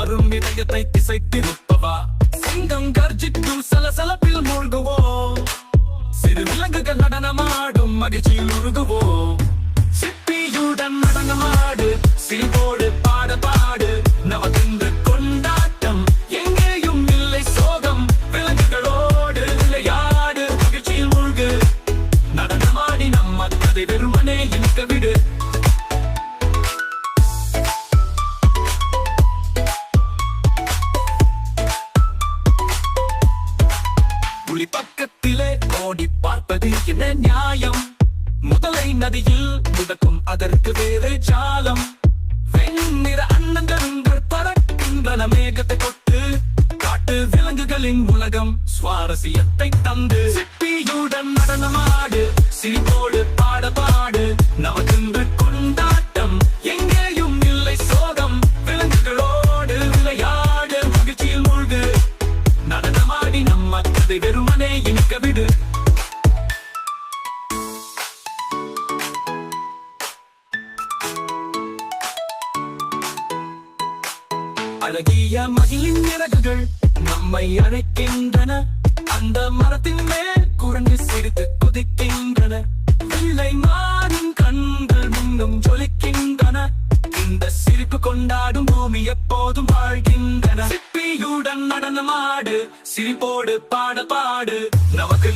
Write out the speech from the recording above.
வரும் இதயத்தை திசைத்திருப்பவா. சிங்கம் கர்ஜிக்கும் சலசலப்பில் மூழ்குவோம். சிறு விலங்குகள் நடனமாடும் மகிழ்ச்சியில் உருகுவோம். சிப்பியுடன் நடனமாடு, சிரிப்போடு பாட பாடு. நமக்கு கொண்டாட்டம், எங்கேயும் இல்லை சோகம். விலங்குகளோடு விளையாடு, மகிழ்ச்சியில் மூழ்கு. நடனமாடி நம்ம கதை வெறுமனே இனிக்க விடு. புலி பக்கத்திலே ஓடி பார்ப்பது என்ன நியாயம்? முதலை நதியில் முதக்கும் அதற்கு வேறு ஜாலம். வெண்ணிற அன்னங்கள் பறக்கின்றன மேகத்தை கொட்டு. காட்டு விலங்குகளின் உலகம் சுவாரஸ்யத்தை தந்து. சிப்பியுடன் நடனமாடு, சிரிப்போடு பாட பாடு. நமக்கு கொண்டாட்டம், எங்கேயும் இல்லை சோகம். விலங்குகளோடு விளையாடு, மகிழ்ச்சியில் மூழ்கு. நடனமாடி நம்ம கதை வெறுமனே இனிக்க விடு. அழகிய மகிழின் இறகுகள் நம்மை அழைக்கின்றன. அந்த மரத்தின் மேல் குரங்கு சிரித்து குதிக்கின்றன. வெள்ளை மானின் கண்கள் முன்னும் ஜொலிக்கின்றன. இந்த சிரிப்பு கொண்டாடும் பூமி எப்போதும் வாழ்கின்றன. சிப்பியுடன் நடனமாடு, சிரிப்போடு பாட பாடு. நமக்கு